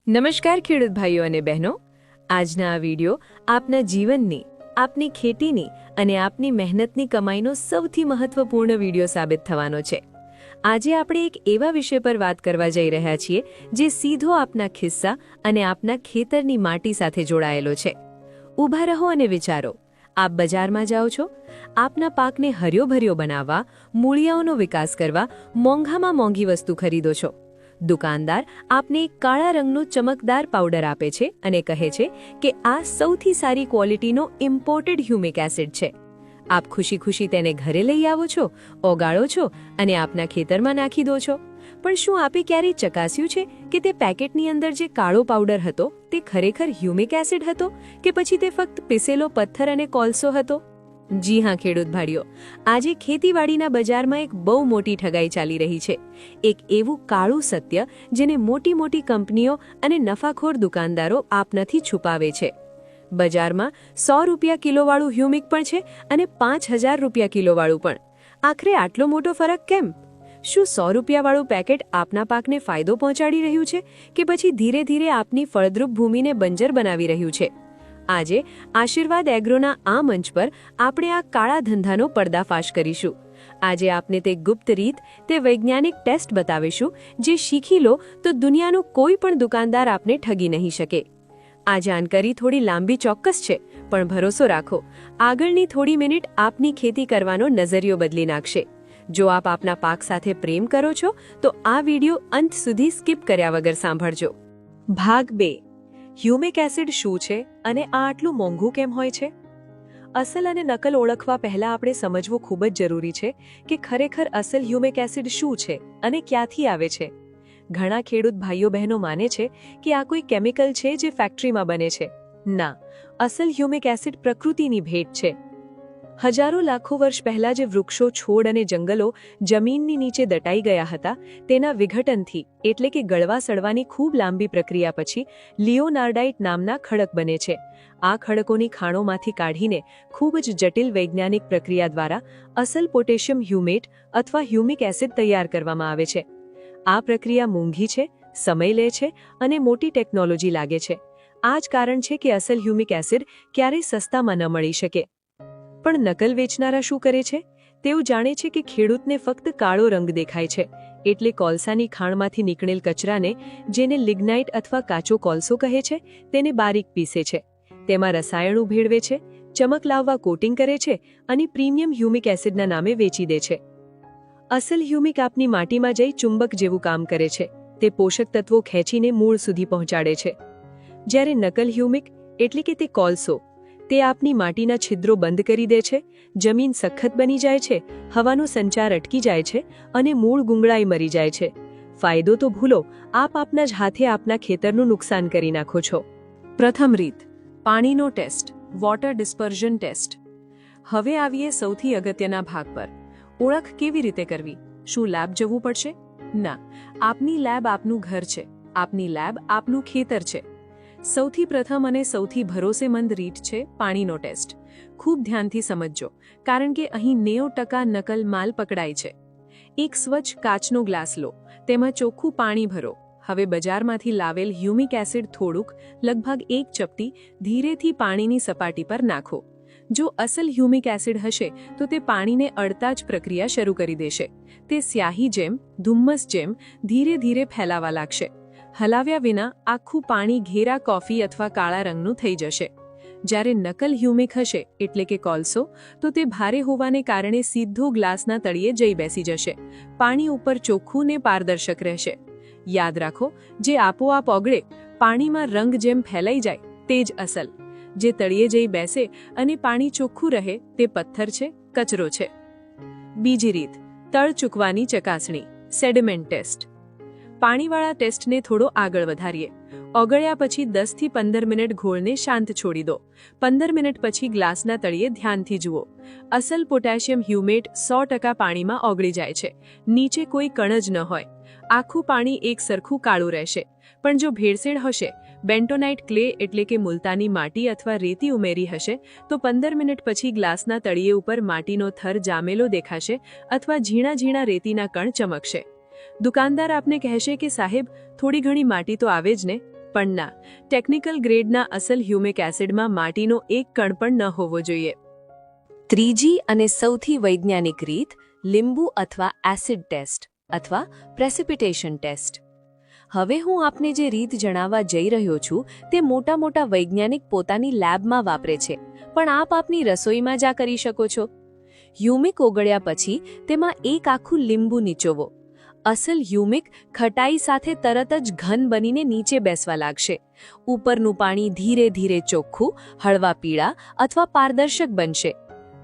નમસ્કાર ખેડૂત ભાઈઓ અને બહેનો, આજના આ વિડિયો આપના જીવનની, આપની ખેતીની અને આપની મહેનતની કમાઈનો સૌથી મહત્વપૂર્ણ વિડિયો સાબિત થવાનો છે. આજે આપણે એક એવા વિષય પર વાત કરવા જઈ રહ્યા છીએ જે સીધો આપના ખિસ્સા અને આપના ખેતરની માટી સાથે જોડાયેલો છે. ઊભા રહો અને વિચારો. આપ બજારમાં જાઓ છો, આપના પાકને હર્યોભર્યો બનાવવા, મૂળિયાઓનો વિકાસ કરવા મોંઘામાં મોંઘી વસ્તુ ખરીદો છો. દુકાનદાર આપને એક કાળા રંગનો ચમકદાર પાવડર આપે છે અને કહે છે કે આ સૌથી સારી ક્વોલિટીનો ઇમ્પોર્ટેડ હ્યુમિક એસિડ છે. આપ ખુશી ખુશી તેને ઘરે લઈ આવો છો, ઓગાળો છો અને આપના ખેતરમાં નાખી દો છો. પણ શું આપે ક્યારેય ચકાસ્યું છે કે તે પેકેટની અંદર જે કાળો પાવડર હતો તે ખરેખર હ્યુમિક એસિડ હતો કે પછી તે ફક્ત પીસેલો પથ્થર અને કોલસો હતો? જી હા ખેડૂત ભાઈઓ, આજે ખેતીવાડીના બજારમાં એક બહુ મોટી ઠગાઈ ચાલી રહી છે. એક એવું કાળું સત્ય જેને મોટી મોટી કંપનીઓ અને નફાખોર દુકાનદારો આપનાથી છુપાવે છે. બજારમાં 100 રૂપિયા કિલોવાળું હ્યુમિક પણ છે અને 5000 રૂપિયા કિલોવાળું પણ. આખરે આટલો મોટો ફરક કેમ? શું 100 રૂપિયાવાળું પેકેટ આપના પાકને ફાયદો પહોંચાડી રહ્યું છે કે પછી ધીરે ધીરે આપની ફળદ્રુપ ભૂમિને બંજર બનાવી રહ્યું છે? આજે આશીર્વાદ એગ્રોના આ મંચ પર આપણે આ કાળા ધંધાનો પર્દાફાશ કરીશું. આજે આપને તે ગુપ્ત રીત, તે વૈજ્ઞાનિક ટેસ્ટ બતાવીશું જે શીખી લો તો દુનિયાનો કોઈ પણ દુકાનદાર આપને ઠગી નહીં શકે. આ જાણકારી થોડી લાંબી ચોક્કસ છે, પણ ભરોસો રાખો, આગળની થોડી મિનિટ આપની ખેતી કરવાનો નજરિયો બદલી નાખશે. જો આપ આપના પાક સાથે પ્રેમ કરો છો તો આ વિડિયો અંત સુધી સ્કીપ કર્યા વગર સાંભળજો. ભાગ 2. હ્યુમિક એસિડ શું છે અને આ આટલું મોંઘું કેમ હોય છે? અસલ અને નકલ ઓળખવા પહેલા આપણે સમજવું ખૂબ જ જરૂરી છે કે ખરેખર અસલ હ્યુમિક એસિડ શું છે અને ક્યાંથી આવે છે. ઘણા ખેડૂત ભાઈઓ બહેનો માને છે કે આ કોઈ કેમિકલ છે જે ફેક્ટરીમાં બને છે. ના, અસલ હ્યુમિક એસિડ પ્રકૃતિની ભેટ છે. હજારો લાખો વર્ષ પહેલા જે વૃક્ષો, છોડ અને જંગલો જમીનની નીચે દટાઈ ગયા હતા તેના વિઘટનથી, એટલે કે ગળવા સડવાની ખૂબ લાંબી પ્રક્રિયા પછી લિયોનાર્ડાઇટ નામના ખડક બને છે. આ ખડકોની ખાણોમાંથી કાઢીને ખૂબ જ જટિલ વૈજ્ઞાનિક પ્રક્રિયા દ્વારા અસલ પોટેશિયમ હ્યુમેટ અથવા હ્યુમિક એસિડ તૈયાર કરવામાં આવે છે. આ પ્રક્રિયા મોંઘી છે, સમય લે છે અને મોટી ટેકનોલોજી લાગે છે. આ જ કારણ છે કે અસલ હ્યુમિક એસિડ ક્યારેય સસ્તામાં ન મળી શકે. પણ નકલ વેચનારા શું કરે છે? તેઓ જાણે છે કે ખેડૂતને ફક્ત કાળો રંગ દેખાય છે, એટલે કોલસાની ખાણમાંથી નીકળેલ કચરાને, જેને લિગ્નાઇટ અથવા કાચો કોલસો કહે છે, તેને બારીક પીસે છે. તેમાં રસાયણો ભેળવે છે, ચમક લાવવા કોટિંગ કરે છે અને પ્રીમિયમ હ્યુમિક એસિડના નામે વેચી દે છે. અસલ હ્યુમિક આપની માટીમાં જઈ ચુંબક જેવું કામ કરે છે. તે પોષક તત્વો ખેંચીને મૂળ સુધી પહોંચાડે છે. જ્યારે નકલ હ્યુમિક, એટલે કે તે કોલસો, તે આપની માટીના છિદ્રો બંધ કરી દે છે, જમીન સખત બની જાય છે, હવાનો સંચાર અટકી જાય છે અને મૂળ ગુંગળાઈ મરી જાય છે. ફાયદો તો ભૂલો, આપ આપના જ હાથે આપના ખેતરનું નુકસાન કરી નાખો છો. પ્રથમ રીત, પાણીનો ટેસ્ટ, વોટર ડિસ્પર્ઝન ટેસ્ટ. હવે આવીએ સૌથી અગત્યના ભાગ પર. ઓળખ કેવી રીતે કરવી? શું લેબ જવું પડશે? ના, આપની લેબ આપનું ઘર છે, આપની લેબ આપનું ખેતર છે. સૌથી પ્રથમ અને સૌથી ભરોસેમંદ રીત છે પાણીનો ટેસ્ટ. ખૂબ ધ્યાનથી સમજજો, કારણ કે અહીં 90% નકલ માલ પકડાય છે. એક સ્વચ્છ કાચનો ગ્લાસ લો, તેમાં ચોખ્ખું પાણી ભરો. હવે બજારમાંથી લાવેલ હ્યુમિક એસિડ થોડુંક, લગભગ 1 ચપટી, ધીરેથી પાણીની સપાટી પર નાખો. જો અસલ હ્યુમિક એસિડ હશે તો તે પાણીને અડતા જ પ્રક્રિયા શરૂ કરી દેશે. તે સ્યાહી જેમ, ધુમ્મસ જેમ ધીરે ધીરે ફેલાવા લાગશે. હલાવ્યા વિના આખું પાણી ઘેરા કોફી અથવા કાળા રંગનું થઈ જશે. જ્યારે નકલ હ્યુમિક હશે, એટલે કે કોલસો, તો તે ભારે હોવાને કારણે સીધો ગ્લાસના તળિયે જઈ બેસી જશે. પાણી ઉપર ચોખ્ખું ને પારદર્શક રહેશે. યાદ રાખો, જે આપોઆપ ઓગળે, પાણીમાં રંગ જેમ ફેલાઈ જાય, તે જ અસલ. જે તળિયે જઈ બેસે અને પાણી ચોખ્ખું રહે, તે પથ્થર છે, કચરો છે. બીજી રીત, તળ ચૂકવાની ચકાસણી, સેડિમેન્ટ ટેસ્ટ. પાણીવાળા ટેસ્ટને થોડો આગળ વધારીએ. ઓગળ્યા પછી 10 થી 15 મિનિટ ઘોળને શાંત છોડી દો. 15 મિનિટ પછી ગ્લાસના તળિયે ધ્યાનથી જુઓ. અસલ પોટેશિયમ હ્યુમેટ 100% પાણીમાં ઓગળી જાય છે. નીચે કોઈ કણ જ ન હોય. આખું પાણી એક સરખું કાળું રહેશે. પણ જો ભેળસેળ હશે, બેન્ટોનાઇટ ક્લે એટલે કે મુલતાની માટી અથવા રેતી ઉમેરી હશે, તો 15 મિનિટ પછી ગ્લાસના તળિયે ઉપર માટીનો થર જામેલો દેખાશે અથવા ઝીણા ઝીણા રેતીના કણ ચમકશે. દુકાનદાર આપને કહેશે કે સાહેબ, થોડી ઘણી માટી તો આવે જ ને, પણ ના, ટેકનિકલ ગ્રેડના અસલ હ્યુમિક એસિડમાં માટીનો એક કણ પણ ન હોવો જોઈએ. ત્રીજી અને સૌથી વૈજ્ઞાનિક રીત લીંબુ અથવા એસિડ ટેસ્ટ અથવા પ્રેસિપિટેશન ટેસ્ટ. હવે હું આપને જે રીત જણાવવા જઈ રહ્યો છું તે મોટા મોટા વૈજ્ઞાનિક પોતાની લેબમાં વાપરે છે, પણ આપ આપની રસોઈમાં જ આ કરી શકો છો. હ્યુમિક ઓગળ્યા પછી તેમાં એક આખું લીંબુ નીચોવો. અસલ હ્યુમિક ખટાઈ સાથે તરત જ ઘન બનીને નીચે બેસવા લાગશે. ઉપરનું પાણી ધીરે ધીરે ચોખ્ખું, હળવા પીળા અથવા પારદર્શક બનશે.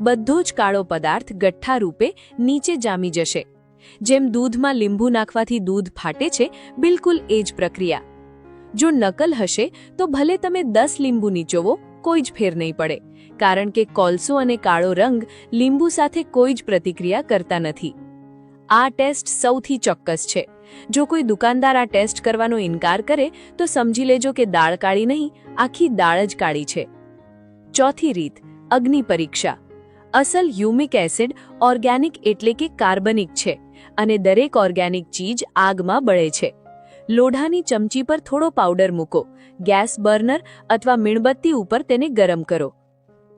બધો જ કાળો પદાર્થ ગઠ્ઠા રૂપે નીચે જામી જશે. જેમ દૂધમાં લીંબુ નાખવાથી દૂધ ફાટે છે, બિલકુલ એ જ પ્રક્રિયા. જો નકલ હશે તો ભલે તમે 10 લીંબુ નીચોવો, કોઈ જ ફેર નહીં પડે, કારણ કે કોલસો અને કાળો રંગ લીંબુ સાથે કોઈ જ પ્રતિક્રિયા કરતા નથી. આ ટેસ્ટ સૌથી ચોક્કસ છે. જો કોઈ દુકાનદાર આ ટેસ્ટ કરવાનો ઇનકાર કરે તો સમજી લેજો કે દાળ કાળી નહીં, આખી દાળ જ કાળી છે. ચોથી રીત, અગ્નિ પરીક્ષા. અસલ હ્યુમિક એસિડ ઓર્ગેનિક એટલે કે કાર્બનિક છે અને દરેક ઓર્ગેનિક ચીજ આગમાં બળે છે. લોઢાની ચમચી પર થોડો પાવડર મૂકો, ગેસ બર્નર અથવા મીણબત્તી ઉપર તેને ગરમ કરો.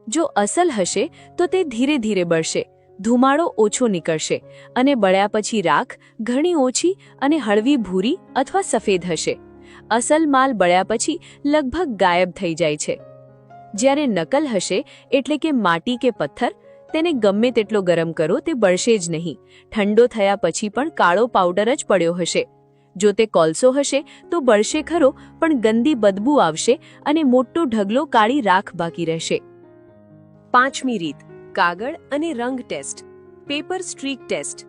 જો અસલ હશે તો તે ધીરે ધીરે બળશે, ધુમાડો ઓછો નીકળશે અને બળ્યા પછી રાખ ઘણી ઓછી અને હળવી ભૂરી અથવા સફેદ હશે. અસલ માલ બળ્યા પછી લગભગ ગાયબ થઈ જાય છે. જ્યારે નકલ હશે એટલે કે માટી કે પથ્થર, તેને ગમે તેટલો ગરમ કરો તે બળશે જ નહીં. ઠંડો થયા પછી પણ કાળો પાવડર જ પડ્યો હશે. જો તે કોલસો હશે તો બળશે ખરો, પણ ગંદી બદબૂ આવશે અને મોટો ઢગલો કાળી રાખ બાકી રહેશે. પાંચમી રીત, કાગળ અને રંગ ટેસ્ટ, પેપર સ્ટ્રીક ટેસ્ટ.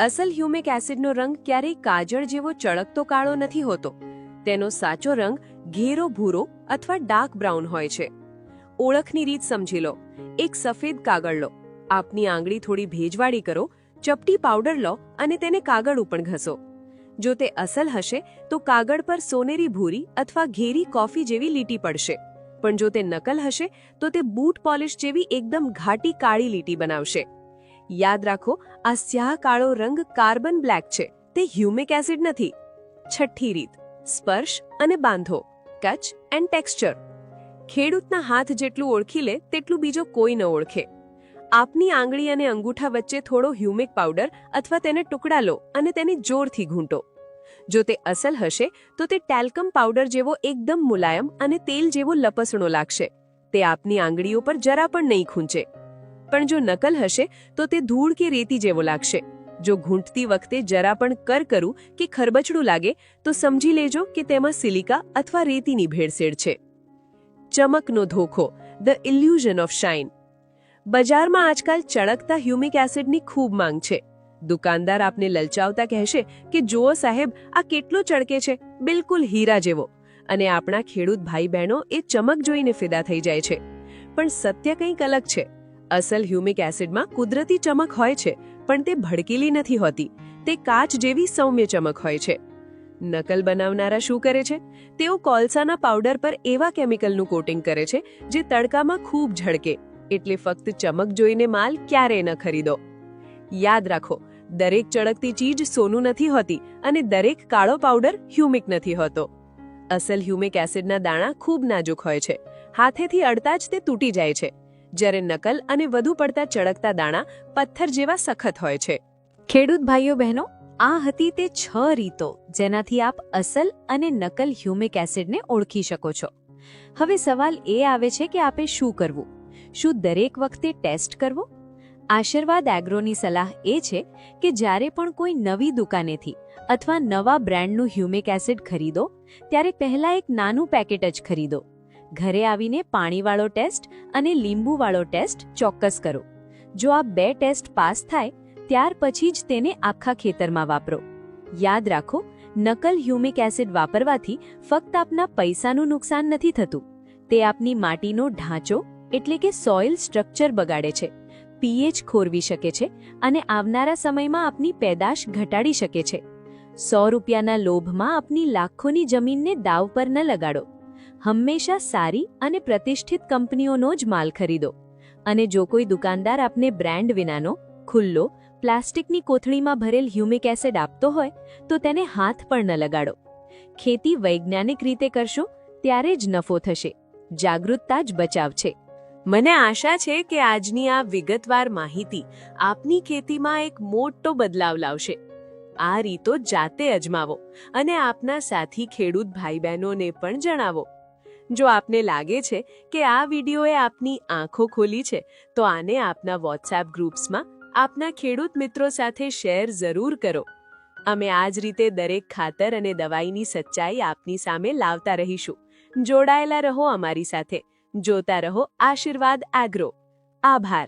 અસલ હ્યુમિક એસિડનો રંગ ક્યારેય કાજળ જેવો ચળકતો કાળો નથી હોતો. તેનો સાચો રંગ ઘેરો ભૂરો અથવા ડાર્ક બ્રાઉન હોય છે. ઓળખની રીત સમજી લો. એક સફેદ કાગળ લો, આપની આંગળી થોડી ભેજવાળી કરો, ચપટી પાવડર લો અને તેને કાગળ ઉપર ઘસો. જો તે અસલ હશે તો કાગળ પર સોનેરી ભૂરી અથવા ઘેરી કોફી જેવી લીટી પડશે, પણ જો તે નકલ હશે તો તે બૂટ પોલિશ જેવી એકદમ ઘાટી કાળી લીટી બનાવશે. યાદ રાખો, આ સ્યાહ કાળો રંગ કાર્બન બ્લેક છે, તે હ્યુમિક એસિડ નથી. છઠ્ઠી રીત, સ્પર્શ અને બાંધો, ટચ એન્ડ ટેક્સચર. ખેડૂતના હાથ જેટલું ઓળખી લે તેટલું બીજો કોઈ ન ઓળખે. આપની આંગળી અને અંગૂઠા વચ્ચે થોડો હ્યુમિક પાવડર અથવા તેને ટુકડા લો અને તેને જોરથી ઘૂંટો. જો તે અસલ હશે તો તે ટેલ્કમ પાવડર જેવો એકદમ મુલાયમ અને તેલ જેવો લપસણો લાગશે. તે આપની આંગળીઓ પર જરા પણ નહીં ખૂંચે. પણ જો નકલ હશે તો તે ધૂળ કે રેતી જેવો લાગશે. જો ઘૂંટતી વખતે જરા પણ કરકરું કે ખરબચડું લાગે તો સમજી લેજો કે તેમાં સિલિકા અથવા રેતીની ભેળસેળ છે. ચમકનો ધોખો, ધ ઇલ્યુઝન ઓફ શાઇન. બજારમાં આજકાલ ચળકતા હ્યુમિક એસિડની ખૂબ માંગ છે. દુકાનદાર આપને લલચાવતા કહેશે કે જુઓ સાહેબ, આ કેટલો ચળકે છે, બિલકુલ હીરા જેવો. અને આપણા ખેડૂત ભાઈ બહેનો એ ચમક જોઈને ફિદા થઈ જાય છે. પણ સત્ય કંઈક અલગ છે. અસલ હ્યુમિક એસિડમાં કુદરતી ચમક હોય છે, પણ તે ભડકીલી નથી હોતી. તે કાચ જેવી સૌમ્ય ચમક હોય છે. નકલ બનાવનારા શું કરે છે? તેઓ કોલસાના પાવડર પર એવા કેમિકલનું કોટિંગ કરે છે જે તડકામાં ખૂબ ઝળકે, એટલે ફક્ત ચમક જોઈને માલ ક્યારેય ન ખરીદો. યાદ રાખો, દરેક ચળકતી ચીજ સોનું નથી હોતી અને દરેક કાળો પાવડર હ્યુમિક નથી હોતો. અસલ હ્યુમિક એસિડના દાણા ખૂબ નાજુક હોય છે. હાથેથી અડતા જ તે તૂટી જાય છે, જ્યારે નકલ અને વધુ પડતા ચળકતા દાણા પથ્થર જેવા સખત હોય છે. ખેડૂત ભાઈઓ બહેનો, આ હતી તે 6 રીતો જેનાથી આપ અસલ અને નકલ હ્યુમિક એસિડને ઓળખી શકો છો. હવે સવાલ એ આવે છે કે આપે શું કરવું? શું દરેક વખતે ટેસ્ટ કરવો? આશીર્વાદ એગ્રોની સલાહ એ છે કે જ્યારે પણ કોઈ નવી દુકાનેથી અથવા નવા બ્રાન્ડનું હ્યુમિક એસિડ ખરીદો ત્યારે પહેલા એક નાનું પેકેટ જ ખરીદો. ઘરે આવીને પાણીવાળો ટેસ્ટ અને લીંબુવાળો ટેસ્ટ ચોક્કસ કરો. જો આ 2 ટેસ્ટ પાસ થાય ત્યાર પછી જ તેને આખા ખેતરમાં વાપરો. યાદ રાખો, નકલ હ્યુમિક એસિડ વાપરવાથી ફક્ત આપના પૈસાનું નુકસાન નથી થતું, તે આપની માટીનો ઢાંચો એટલે કે સોઇલ સ્ટ્રક્ચર બગાડે છે, પીએચ ખોરવી શકે છે અને આવનારા સમયમાં આપની પેદાશ ઘટાડી શકે છે. 100 રૂપિયાના લોભમાં આપની લાખોની જમીનને દાવ પર ન લગાડો. હંમેશા સારી અને પ્રતિષ્ઠિત કંપનીઓનો જ માલ ખરીદો. અને જો કોઈ દુકાનદાર આપને બ્રાન્ડ વિનાનો, ખુલ્લો, પ્લાસ્ટિકની કોથળીમાં ભરેલ હ્યુમિક એસિડ આપતો હોય તો તેને હાથ પણ ન લગાડો. ખેતી વૈજ્ઞાનિક રીતે કરશો ત્યારે જ નફો થશે. જાગૃતતા જ બચાવ છે. મને આશા છે કે આજની આ વિગતવાર માહિતી આપની ખેતીમાં એક મોટો બદલાવ લાવશે. આ રીતો જાતે અજમાવો અને આપના સાથી ખેડૂત ભાઈ બહેનોને પણ જણાવો. જો આપને લાગે છે કે આ વિડીયોએ આપની આંખો ખોલી છે, તો આને આપના વોટ્સએપ ગ્રુપ્સમાં આપના ખેડૂત મિત્રો સાથે શેર જરૂર કરો. અમે આ જ રીતે દરેક ખાતર અને દવાઈની સચ્ચાઈ આપની સામે લાવતા રહીશું. જોડાયેલા રહો અમારી સાથે. જોતા રહો આશીર્વાદ એગ્રો. આભાર.